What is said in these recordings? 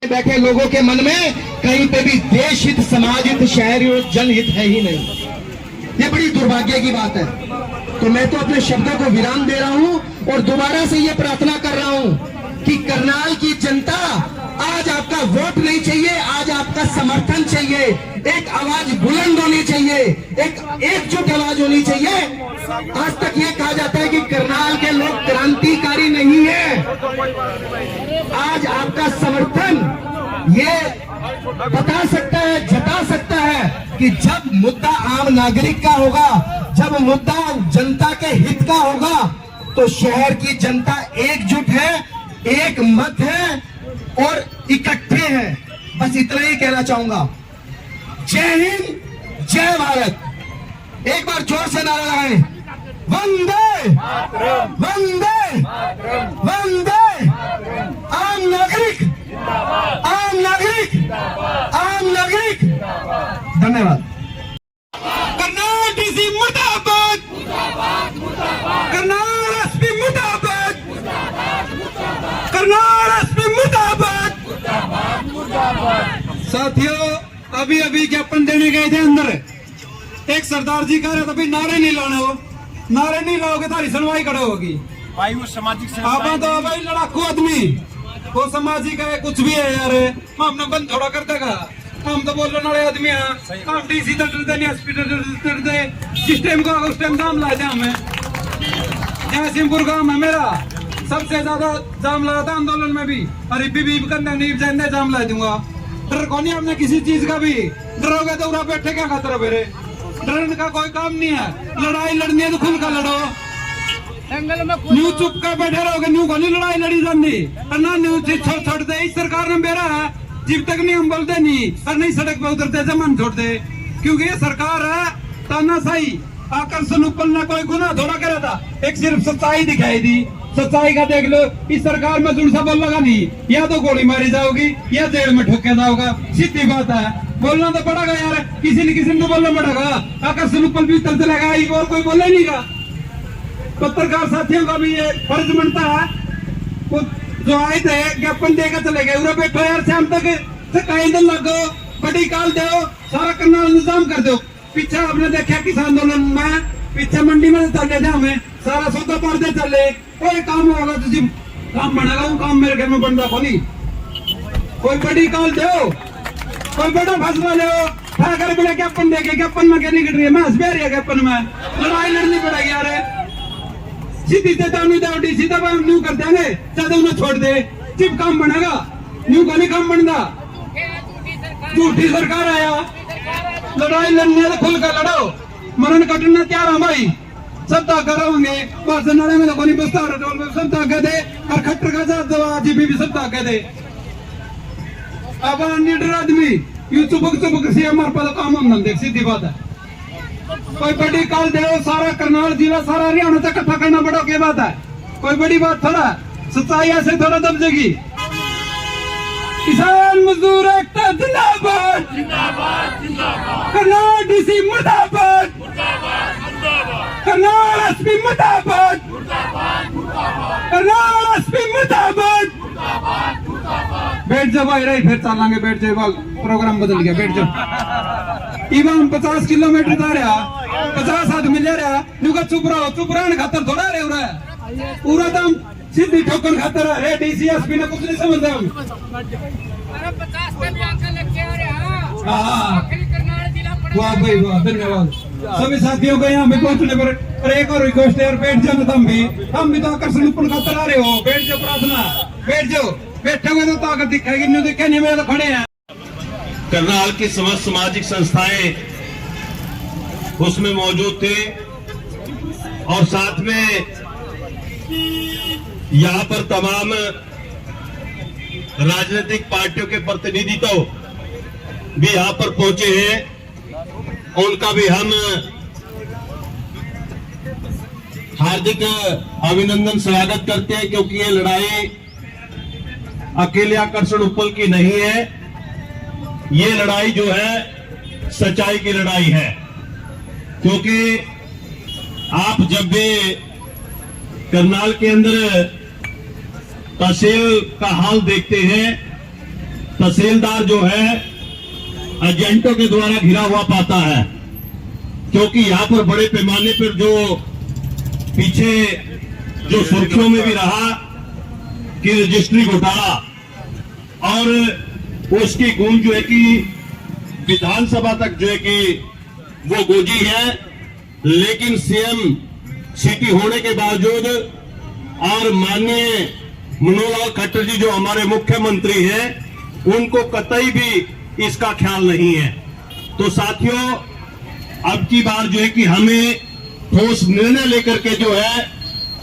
बैठे लोगों के मन में कहीं पे भी देश हित, समाज हित, शहर हित, जनहित है ही नहीं। ये बड़ी दुर्भाग्य की बात है। तो मैं तो अपने शब्दों को विराम दे रहा हूं और दोबारा से ये प्रार्थना कर रहा हूं कि करनाल की जनता आज आपका वोट नहीं चाहिए, आज आपका समर्थन चाहिए। एक आवाज बुलंद होनी चाहिए, एक एकजुट आवाज होनी चाहिए। आज तक ये कहा जाता है कि करनाल के लोग क्रांतिकारी नहीं है। आज आपका समर्थन ये बता सकता है, जता सकता है कि जब मुद्दा आम नागरिक का होगा, जब मुद्दा जनता के हित का होगा, तो शहर की जनता एकजुट है, एक मत है और इकट्ठे हैं। बस इतना ही कहना चाहूंगा। जय हिंद, जय भारत। एक बार जोर से नारा लगाएं, वंदे वंदे वंदे। आम नागरिक, आम नागरिक, आम नागरिक। धन्यवाद। करनाल डीसी मुर्दाबाद, करनाल एसपी मुर्दाबाद, करनाल एसपी मुर्दाबाद। साथियों, अभी अभी ज्ञापन देने गए थे अंदर, एक सरदार जी कह रहे थे नारे नहीं लाने हो, नारे नहीं लाओगे तारी सुनवाई कड़ो होगी। भाई वो सामाजिक आप तो भाई लड़ाकू आदमी, वो सामाजिक है कुछ भी है यार, हमने बंद थोड़ा कर देगा। हम तो बोल रहे आदमी है, हम डीसी तो डरते नहीं, एसपी डरते, सिस्टम का उस टाइम दाम लाए थे हमें। जयसिंहपुर गांव है मेरा, सबसे ज्यादा जाम लगा था आंदोलन में भी, और भी करने नहीं जाने जाम ला दूंगा। डर कौन है हमने किसी चीज का भी, डरोगे तो उरा बैठे क्या खाते रहो मेरे। डरने का कोई काम नहीं है, लड़ाई लड़नी है तो खुल का लड़ो। न्यू चुप कर बैठे रहोगे, न्यू को नहीं लड़ाई लड़ी जानी, और ना न्यू छोड़ दे। इस सरकार ने मेरा है, जब तक नहीं हम बोलते नहीं और नहीं सड़क पे उतरते जमान छोड़ते, क्योंकि ये सरकार है तानाशाही। आकर्षण ऊपर ने कोई गुना थोड़ा करा था, एक सिर्फ सच्चाई दिखाई दी। सच्चाई का देख लो, इस सरकार में जुड़ सा बोल लगा नहीं, या तो गोली मारी जाओगी या जेल में ठोके जाओगा, सीधी बात है। बोलना तो पड़ेगा यार, किसी न किसी को बोलना पड़ेगा। आकर्षण ऊपर भी चलते लगा, और कोई बोले नहीं का। पत्रकार साथियों का भी ये फर्ज बनता है, जो आए थे ज्ञापन देकर चले गए, उरा बैठो यार, शाम तक कहीं दिन लगो, बड़ी काल दो, सारा करनाल निजाम कर दो। पीछे आपने देखा किसान आंदोलन में, पीछे मंडी में चले थे हमें, सारा सौदा पड़ते चले, कोई काम होगा तो जी काम बनेगा, वो काम मेरे घर में बन रहा नहीं। कोई बड़ी काल दो, कोई बड़ा फैसला लो, अगर बड़ा ज्ञापन देके ज्ञापन में क्या निकल रही है, मैं हंस रही है ज्ञापन में, लड़ाई लड़नी पड़ेगी यार। सीधी से दावड़ी सीधा न्यू कर देंगे, चाहे उन्हें छोड़ दे, सिर्फ काम बनेगा, न्यू का नहीं काम बनता। झूठी सरकार आया, लड़ाई लड़नी है तो खुल कर लड़ो, मरण कटना तैयार हम भाई, सब ताकत होंगे। बस नारे में तो नहीं बसता, सब ताकत है, और खट्टर का साथ जीबी भी सब ताकत है। अब लीडर आदमी यू चुपक से हमारे पास काम हम देख, सीधी बात है। कोई बड़ी काल दे, सारा करनाल जिला सारा हरियाणा तक इकट्ठा करना बड़ा क्या बात है, कोई बड़ी बात थोड़ा। सच्चाई ऐसे थोड़ा दबजेगी। किसान मजदूर एकता जिंदाबाद, करनाल डीसी मुर्दाबाद, करनाल एसपी मुर्दाबाद, करनाल एसपी मुर्दाबाद। बैठ जाओ भाई, रही फिर चलेंगे, बैठ जाओ, प्रोग्राम बदल गया, बैठ जाओ। इवन हम 50 किलोमीटर जा रहा, 50 आदमी ले रहा, नुका चुप रहो खातर थोड़ा रहे हो रहा है, पूरा दम सीधी ठोकर खातर है। डीसी एसपी ने कुछ नहीं समझता हम। वाह भाई वाह, धन्यवाद सभी साथियों को यहाँ पे पहुँचने पर। एक और रिक्वेस्ट है, बैठ जाओ तुम भी तो आकर्षण ऊपर खातर आ रहे हो, बैठ जाओ, प्रार्थना बैठ जाओ, बैठोगे तो ताकत दिखाएगी, नहीं दिखे नहीं, मेरे तो खड़े हैं। करनाल की समस्त सामाजिक संस्थाएं उसमें मौजूद थे, और साथ में यहां पर तमाम राजनीतिक पार्टियों के प्रतिनिधि तो भी यहां पर पहुंचे हैं, उनका भी हम हार्दिक अभिनंदन स्वागत करते हैं, क्योंकि ये लड़ाई अकेले आकर्षण उपल की नहीं है, ये लड़ाई जो है सच्चाई की लड़ाई है। क्योंकि आप जब भी करनाल के अंदर तहसील का हाल देखते हैं तहसीलदार जो है एजेंटों के द्वारा घिरा हुआ पाता है, क्योंकि यहाँ पर बड़े पैमाने पर जो पीछे जो सुर्खियों में भी रहा कि रजिस्ट्री घोटाला, और उसकी गूंज जो है कि विधानसभा तक जो है कि वो गूंजी है। लेकिन सीएम सिटी होने के बावजूद और माननीय मनोहर लाल खट्टर जी जो हमारे मुख्यमंत्री हैं, उनको कतई भी इसका ख्याल नहीं है। तो साथियों, अब की बार जो है कि हमें ठोस निर्णय लेकर के जो है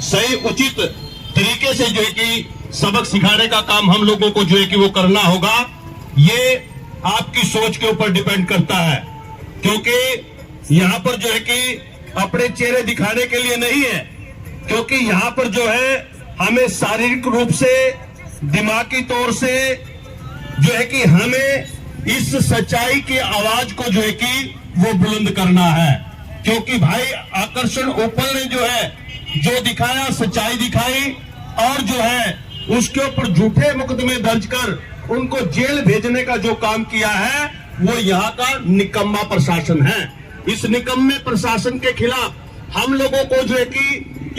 सही उचित तरीके से जो है कि सबक सिखाने का काम हम लोगों को जो है कि वो करना होगा। ये आपकी सोच के ऊपर डिपेंड करता है, क्योंकि यहाँ पर जो है कि अपने चेहरे दिखाने के लिए नहीं है, क्योंकि यहाँ पर जो है हमें शारीरिक रूप से, दिमागी तौर से जो है कि हमें इस सच्चाई की आवाज को जो है कि वो बुलंद करना है। क्योंकि भाई आकर्षण ओपल ने जो है जो दिखाया, सच्चाई दिखाई, और जो है उसके ऊपर झूठे मुकदमे दर्ज कर उनको जेल भेजने का जो काम किया है, वो यहाँ का निकम्मा प्रशासन है। इस निकम्मे प्रशासन के खिलाफ हम लोगों को जो है कि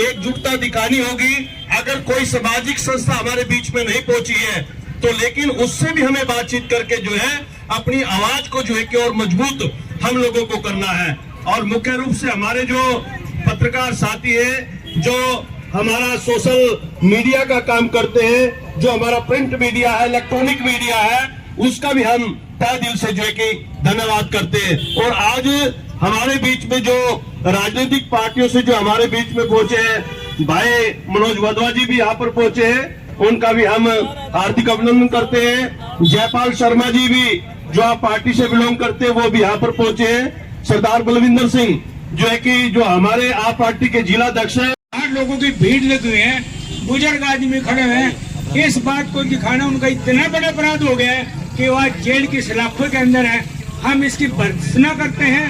एकजुटता दिखानी होगी। अगर कोई सामाजिक संस्था हमारे बीच में नहीं पहुंची है तो लेकिन उससे भी हमें बातचीत करके जो है अपनी आवाज को जो है कि और मजबूत हम लोगों को करना है। और मुख्य रूप से हमारे जो पत्रकार साथी हैं, जो हमारा सोशल मीडिया का काम करते हैं, जो हमारा प्रिंट मीडिया है, इलेक्ट्रॉनिक मीडिया है, उसका भी हम तहे दिल से जो है कि धन्यवाद करते हैं। और आज हमारे बीच में जो राजनीतिक पार्टियों से जो हमारे बीच में पहुंचे हैं, भाई मनोज वधवा जी भी यहाँ पर पहुंचे हैं, उनका भी हम हार्दिक अभिनंदन करते हैं। जयपाल शर्मा जी भी जो आप पार्टी से बिलोंग करते हैं, वो भी यहाँ पर पहुंचे हैं। सरदार बलविंदर सिंह जो है कि जो हमारे आप पार्टी के जिला अध्यक्ष है। 8 लोगों की भीड़ लगी हुई है, बुजुर्ग आदमी खड़े हैं। इस बात को दिखाना उनका इतना बड़ा अपराध हो गया है कि वो आज जेल की सलाखों के अंदर है। हम इसकी भर्त्सना करते हैं।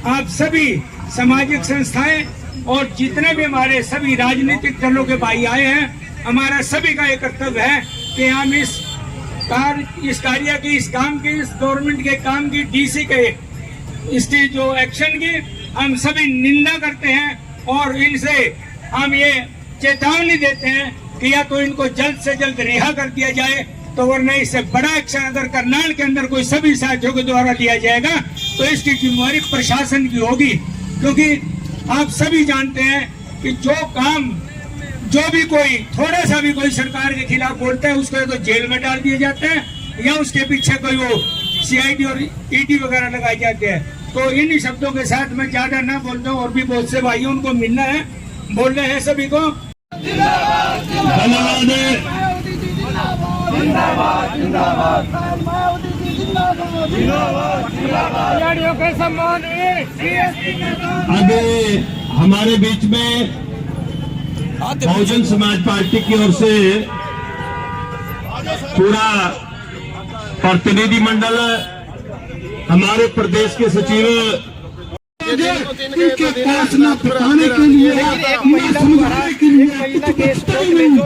आप सभी सामाजिक संस्थाएं और जितने भी हमारे सभी राजनीतिक दलों के भाई आए हैं, हमारा सभी का एक कर्तव्य है कि हम इस कार्य की, इस काम की, इस गवर्नमेंट के काम की, डीसी के इसकी जो एक्शन की हम सभी निंदा करते हैं। और इनसे हम ये चेतावनी देते हैं कि या तो इनको जल्द से जल्द रिहा कर दिया जाए, तो वरना इससे बड़ा एक्शन अगर करनाल के अंदर कोई सभी साथियों के द्वारा लिया जाएगा तो इसकी जिम्मेवारी प्रशासन की होगी। क्योंकि आप सभी जानते हैं कि जो काम, जो भी कोई थोड़ा सा भी कोई सरकार के खिलाफ बोलता है, उसको तो जेल में डाल दिए जाते हैं या उसके पीछे कोई वो सीआईडी और ईडी वगैरह लगाए जाते हैं। तो इन्हीं शब्दों के साथ मैं ज्यादा ना बोलता हूँ, और भी बहुत से भाइयों उनको मिलना है, बोल रहे हैं सभी को धन्यवाद। अब हमारे बीच में बहुजन समाज पार्टी की ओर से पूरा प्रतिनिधि मंडल, हमारे प्रदेश के सचिव इनके पास ना बताने के लिए, ना समझाने के लिए कुछ बचता ही नहीं।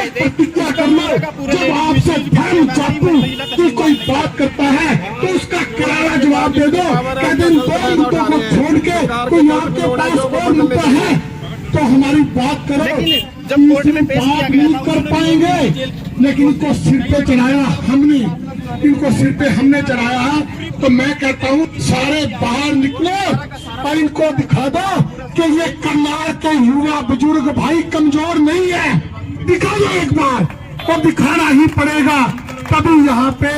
प्रतिज्ञा करना, जब आपसे धर्म चापू की कोई बात करता है तो उसका करारा जवाब दे दो। कह दिन 2 मुद्दों को छोड़ के कोई आपके पास और मुद्दा है तो हमारी बात करो। जब कोर्ट में पेश किया गया नहीं कर पाएंगे, लेकिन इनको सिर पे चढ़ाया हमने, इनको सिर पे हमने चढ़ाया। तो मैं कहता हूँ सारे बाहर निकलो और इनको दिखा दो कि ये करनाल के युवा बुजुर्ग भाई कमजोर नहीं है। दिखा दो एक बार, और दिखाना ही पड़ेगा। तभी यहाँ पे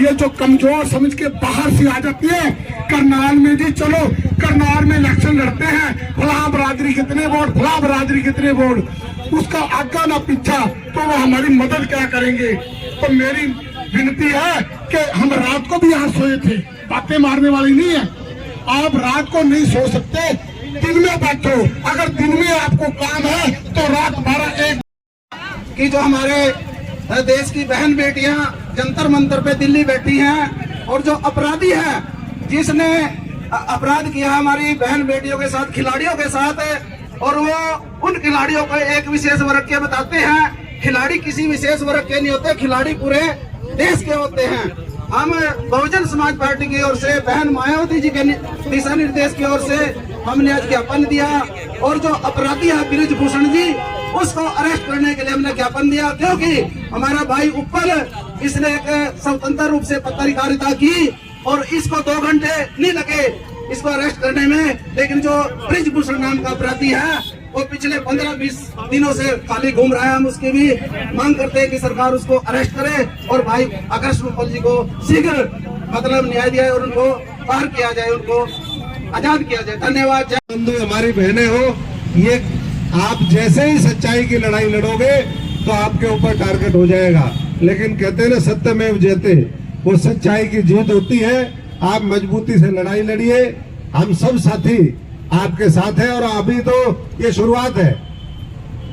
ये जो कमजोर समझ के बाहर से आ जाती है। करनाल में जी चलो, करनाल में इलेक्शन लड़ते हैं, फलां बरादरी कितने वोट, फलां बरादरी कितने वोट, उसका आगा ना पीछा, तो वो हमारी मदद क्या करेंगे। तो मेरी विनती है कि हम रात को भी यहाँ सोए थे, बातें मारने वाली नहीं है। आप रात को नहीं सो सकते, दिन में बैठो। अगर दिन में आपको काम है तो रात 12-1 कि जो हमारे देश की बहन बेटियां जंतर मंतर पे दिल्ली बैठी हैं, और जो अपराधी है जिसने अपराध किया हमारी बहन बेटियों के साथ, खिलाड़ियों के साथ, और वो उन खिलाड़ियों को एक विशेष वर्ग के बताते हैं। खिलाड़ी किसी विशेष वर्ग के नहीं होते, खिलाड़ी पूरे देश के होते हैं। हम बहुजन समाज पार्टी की ओर से बहन मायावती जी के दिशा निर्देश की ओर से हमने आज ज्ञापन दिया, और जो अपराधी है बृजभूषण जी, उसको अरेस्ट करने के लिए हमने ज्ञापन दिया, क्योंकि हमारा भाई उपल इसने एक स्वतंत्र रूप से पत्रकारिता की और इसको 2 घंटे नहीं लगे इसको अरेस्ट करने में। लेकिन जो बृजभूषण नाम का अपराधी है वो पिछले 15-20 दिनों से खाली घूम रहा है। हम उसकी भी मांग करते हैं कि सरकार उसको अरेस्ट करे और भाई आकर्ष उपल जी को शीघ्र मतलब न्याय दिया और उनको बाहर किया जाए, उनको आजाद किया जाए। धन्यवाद। बंधु हमारी बहनें हो, ये आप जैसे ही सच्चाई की लड़ाई लड़ोगे तो आपके ऊपर टारगेट हो जाएगा। लेकिन कहते हैं ना सत्यमेव जयते, वो सच्चाई की जीत होती है। आप मजबूती से लड़ाई लड़िए, हम सब साथी आपके साथ है। और अभी तो ये शुरुआत है,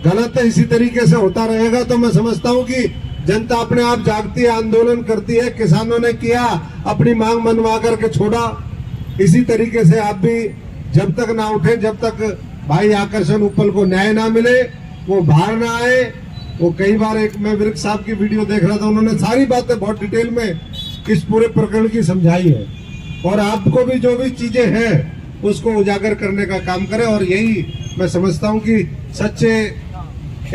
गलत इसी तरीके से होता रहेगा तो मैं समझता हूँ कि जनता अपने आप जागती है, आंदोलन करती है। किसानों ने किया, अपनी मांग मनवा करके छोड़ा। इसी तरीके से आप भी जब तक ना उठे, जब तक भाई आकर्षण उपल को न्याय ना मिले, वो बाहर ना आए। वो कई बार एक मैं विर्क साहब की वीडियो देख रहा था, उन्होंने सारी बातें बहुत डिटेल में इस पूरे प्रकरण की समझाई है। और आपको भी जो भी चीजें हैं उसको उजागर करने का काम करें। और यही मैं समझता हूं कि सच्चे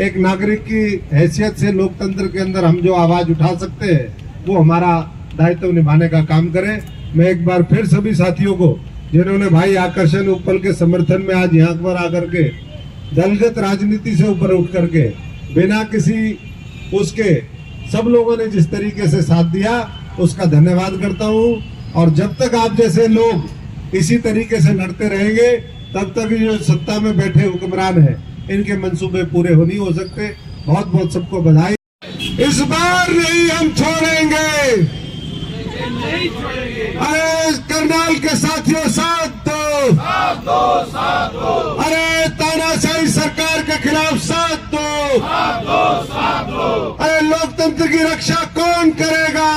एक नागरिक की हैसियत से लोकतंत्र के अंदर हम जो आवाज उठा सकते हैं वो हमारा दायित्व निभाने का काम करें। मैं एक बार फिर सभी साथियों को जिन्होंने भाई आकर्षण उपल के समर्थन में आज यहाँ पर आकर के दलगत राजनीति से ऊपर उठ करके बिना किसी उसके सब लोगों ने जिस तरीके से साथ दिया उसका धन्यवाद करता हूँ। और जब तक आप जैसे लोग इसी तरीके से लड़ते रहेंगे तब तक जो सत्ता में बैठे हुक्मरान हैं इनके मंसूबे पूरे हो नहीं हो सकते। बहुत बहुत सबको बधाई। इस बार नहीं हम छोड़ेंगे। अरे करनाल के साथियों साथ दो, अरे तानाशाही सरकार के खिलाफ साथ दो। अरे लोकतंत्र की रक्षा कौन करेगा?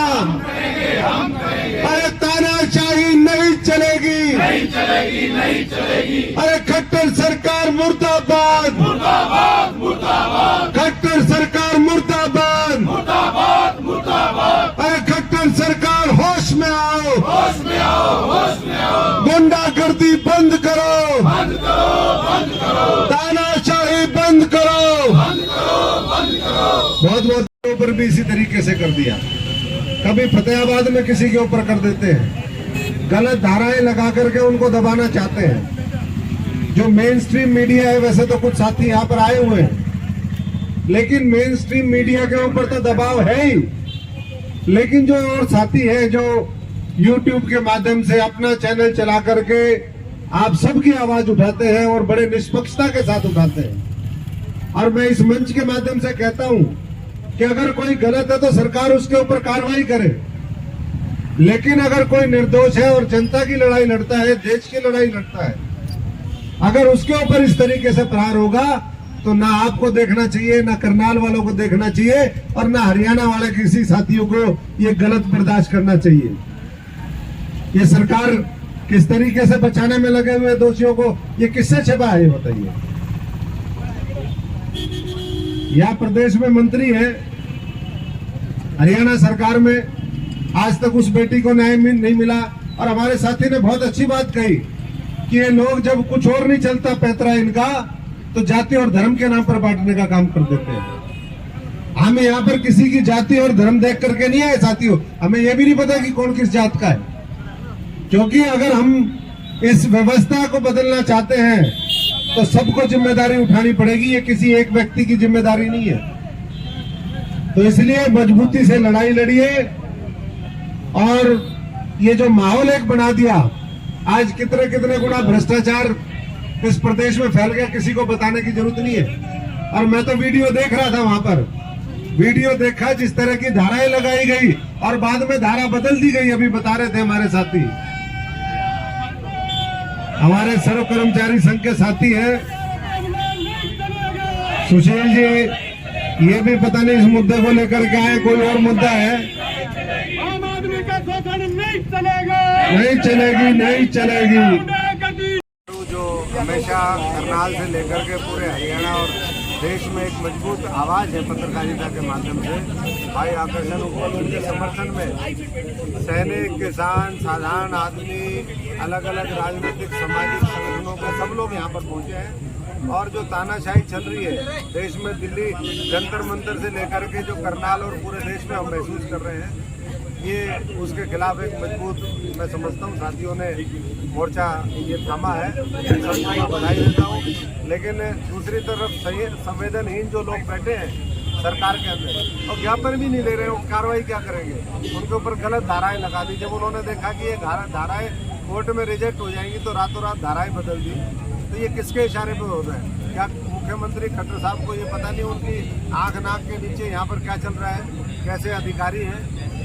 अरे तानाशाही नहीं चलेगी। अरे खट्टर सरकार मुर्दाबाद, खट्टर सरकार मुर्दाबाद। अरे खट्टर सरकार होश में आओ, गुंडागर्दी बंद करो, तानाशाही बंद करो। बहुत बहुत ऊपर भी इसी तरीके से कर दिया। कभी फतेहाबाद में किसी के ऊपर कर देते हैं, गलत धाराएं लगा करके उनको दबाना चाहते हैं। जो मेन स्ट्रीम मीडिया है, वैसे तो कुछ साथी यहाँ पर आए हुए हैं, लेकिन मेन स्ट्रीम मीडिया के ऊपर तो दबाव है ही। लेकिन जो और साथी है जो YouTube के माध्यम से अपना चैनल चला करके आप सबकी आवाज उठाते हैं और बड़े निष्पक्षता के साथ उठाते हैं। और मैं इस मंच के माध्यम से कहता हूं कि अगर कोई गलत है तो सरकार उसके ऊपर कार्रवाई करे। लेकिन अगर कोई निर्दोष है और जनता की लड़ाई लड़ता है, देश की लड़ाई लड़ता है, अगर उसके ऊपर इस तरीके से प्रहार होगा तो ना आपको देखना चाहिए, ना करनाल वालों को देखना चाहिए और ना हरियाणा वाले किसी साथियों को ये गलत बर्दाश्त करना चाहिए। ये सरकार किस तरीके से बचाने में लगे हुए दोषियों को, ये किससे छिपा है बताइए। यहाँ प्रदेश में मंत्री है, हरियाणा सरकार में आज तक उस बेटी को न्याय नहीं मिला। और हमारे साथी ने बहुत अच्छी बात कही कि ये लोग जब कुछ और नहीं चलता पैतरा इनका तो जाति और धर्म के नाम पर बांटने का काम कर देते हैं। हम यहाँ पर किसी की जाति और धर्म देख करके नहीं आए साथियों, हमें यह भी नहीं पता कि कौन किस जात का है। क्योंकि अगर हम इस व्यवस्था को बदलना चाहते हैं तो सबको जिम्मेदारी उठानी पड़ेगी, ये किसी एक व्यक्ति की जिम्मेदारी नहीं है। तो इसलिए मजबूती से लड़ाई लड़िए। और ये जो माहौल एक बना दिया, आज कितने कितने गुना भ्रष्टाचार इस प्रदेश में फैल गया, किसी को बताने की जरूरत नहीं है। और मैं तो वीडियो देख रहा था, वहां पर वीडियो देखा जिस तरह की धाराएं लगाई गई और बाद में धारा बदल दी गई। अभी बता रहे थे हमारे साथी, हमारे सर्व कर्मचारी संघ के साथी हैं सुशील जी, ये भी पता नहीं इस मुद्दे को लेकर के आए, कोई और मुद्दा है। आम आदमी का शोषण नहीं चलेगा, नहीं चलेगी, नहीं चलेगी। जो हमेशा करनाल से लेकर के पूरे हरियाणा और देश में एक मजबूत आवाज़ है पत्रकारिता के माध्यम से। भाई आकर्षण उपल उनके समर्थन में सैनिक, किसान, साधारण आदमी, अलग अलग राजनीतिक सामाजिक संगठनों के सब लोग यहाँ पर पहुँचे हैं। और जो तानाशाही चल रही है देश में, दिल्ली जंतर मंतर से लेकर के जो करनाल और पूरे देश में हम महसूस कर रहे हैं, ये उसके खिलाफ एक मजबूत, मैं समझता हूँ साथियों ने मोर्चा ये थामा है, सबको मैं बधाई देता हूँ। लेकिन दूसरी तरफ सही संवेदनहीन जो लोग बैठे हैं सरकार के अंदर और ज्ञापन भी नहीं ले रहे, वो कार्रवाई क्या करेंगे? उनके ऊपर गलत धाराएं लगा दी। जब उन्होंने देखा कि ये धाराएं कोर्ट में रिजेक्ट हो जाएंगी तो रातों रात धाराएं बदल दी। तो ये किसके इशारे पर हो रहा है? क्या मुख्यमंत्री खट्टर साहब को ये पता नहीं उनकी आंख नाक के नीचे यहाँ पर क्या चल रहा है, कैसे अधिकारी हैं,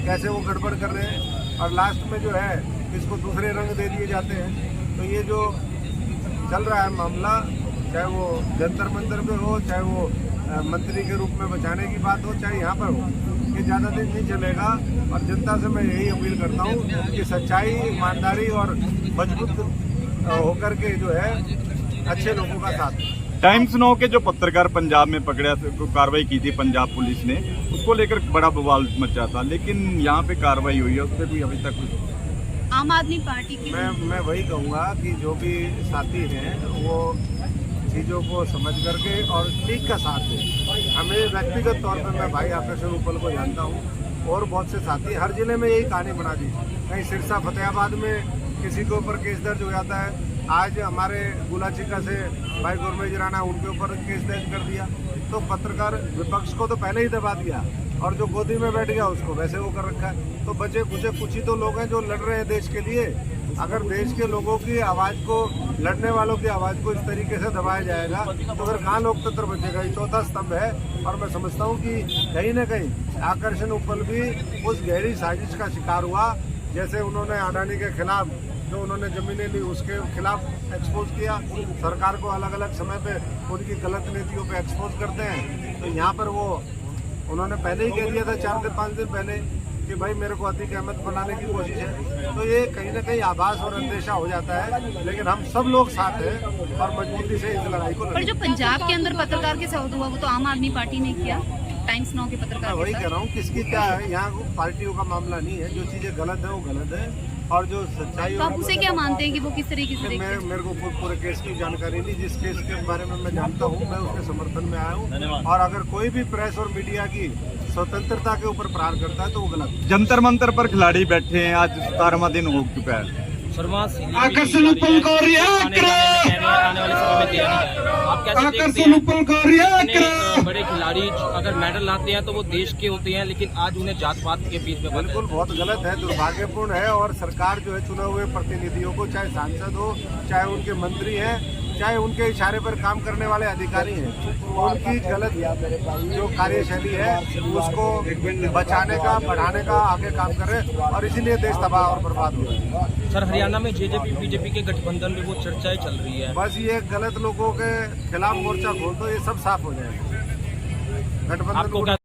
कैसे वो गड़बड़ कर रहे हैं और लास्ट में जो है इसको दूसरे रंग दे दिए जाते हैं। तो ये जो चल रहा है मामला, चाहे वो जंतर मंतर में हो, चाहे वो मंत्री के रूप में बचाने की बात हो, चाहे यहाँ पर हो, ये ज़्यादा दिन नहीं चलेगा। और जनता से मैं यही अपील करता हूँ कि सच्चाई, ईमानदारी और मजबूत होकर के जो है अच्छे लोगों का साथ। टाइम्स नाउ के जो पत्रकार पंजाब में पकड़ा, कार्रवाई की थी पंजाब पुलिस ने, उसको लेकर बड़ा बवाल मचा था, लेकिन यहाँ पे कार्रवाई हुई है, उस पर भी अभी तक कुछ। आम आदमी पार्टी की मैं वही कहूँगा कि जो भी साथी हैं वो चीज़ों को समझ करके और ठीक का साथ दें। हमें व्यक्तिगत तौर पर, मैं भाई आकर्षण उपल को जानता हूँ और बहुत से साथी, हर जिले में यही कहानी बना दी। कहीं सिरसा फतेहाबाद में किसी के ऊपर केस दर्ज हो जाता है, आज हमारे गुलाचिका से भाई गुरमेज राणा, उनके ऊपर केस दर्ज कर दिया। तो पत्रकार विपक्ष को तो पहले ही दबा दिया और जो गोदी में बैठ गया उसको वैसे वो कर रखा है। तो बचे कुछ ही तो लोग हैं जो लड़ रहे हैं देश के लिए। अगर देश के लोगों की आवाज़ को, लड़ने वालों की आवाज़ को इस तरीके से दबाया जाएगा तो फिर कहाँ लोकतंत्र बचेगा? ये चौथा स्तंभ है। और मैं समझता हूँ कि कहीं ना कहीं आकर्षण उपल भी उस गहरी साजिश का शिकार हुआ। जैसे उन्होंने अडानी के खिलाफ जो उन्होंने जमीनें ली उसके खिलाफ एक्सपोज किया, सरकार को अलग अलग समय पे उनकी गलत नीतियों पे एक्सपोज करते हैं। तो यहाँ पर वो उन्होंने पहले ही कह दिया था 4 से 5 दिन पहले कि भाई मेरे को अतीक अहमद बनाने की कोशिश है। तो ये कहीं ना कहीं आभास और अंदेशा हो जाता है, लेकिन हम सब लोग साथ हैं और मजबूती से इस लड़ाई को पर जो पंजाब के अंदर पत्रकार के साथ हुआ वो तो आम आदमी पार्टी ने किया, टाइम्स नाउ के पत्रकार वही के कह रहा हूँ, किसकी क्या है, यहाँ पार्टियों का मामला नहीं है। जो चीज़ें गलत है वो गलत है और जो सच्चाई, तो आप उसे क्या मानते हैं कि वो किस तरीके से देखते हैं? मेरे को पूरे केस की जानकारी नहीं, जिस केस के बारे में मैं जानता हूँ मैं उसके समर्थन में आया हूँ। और अगर कोई भी प्रेस और मीडिया की स्वतंत्रता के ऊपर प्रहार करता है तो वो गलत है। जंतर मंतर पर खिलाड़ी बैठे हैं, आज 17वां दिन हो चुका है। आकर्षण उपल को रिहा करो, आकर्षण उपल को रिहा करो। बड़े खिलाड़ी अगर मेडल लाते हैं तो वो देश के होते हैं, लेकिन आज उन्हें जात पात के बीच में बिल्कुल बहुत गलत है, दुर्भाग्यपूर्ण है। और सरकार जो है चुने हुए प्रतिनिधियों को, चाहे सांसद हो, चाहे उनके मंत्री हैं, चाहे उनके इशारे पर काम करने वाले अधिकारी हैं, उनकी गलत जो कार्यशैली है उसको बचाने का, बढ़ाने का आगे काम करे और इसीलिए देश तबाह और बर्बाद हो रहा है। सर, हरियाणा में जेजेपी बीजेपी के गठबंधन में वो चर्चाएं चल रही है। बस ये गलत लोगों के खिलाफ मोर्चा खोल दो, ये सब साफ हो जाएगा। गठबंधन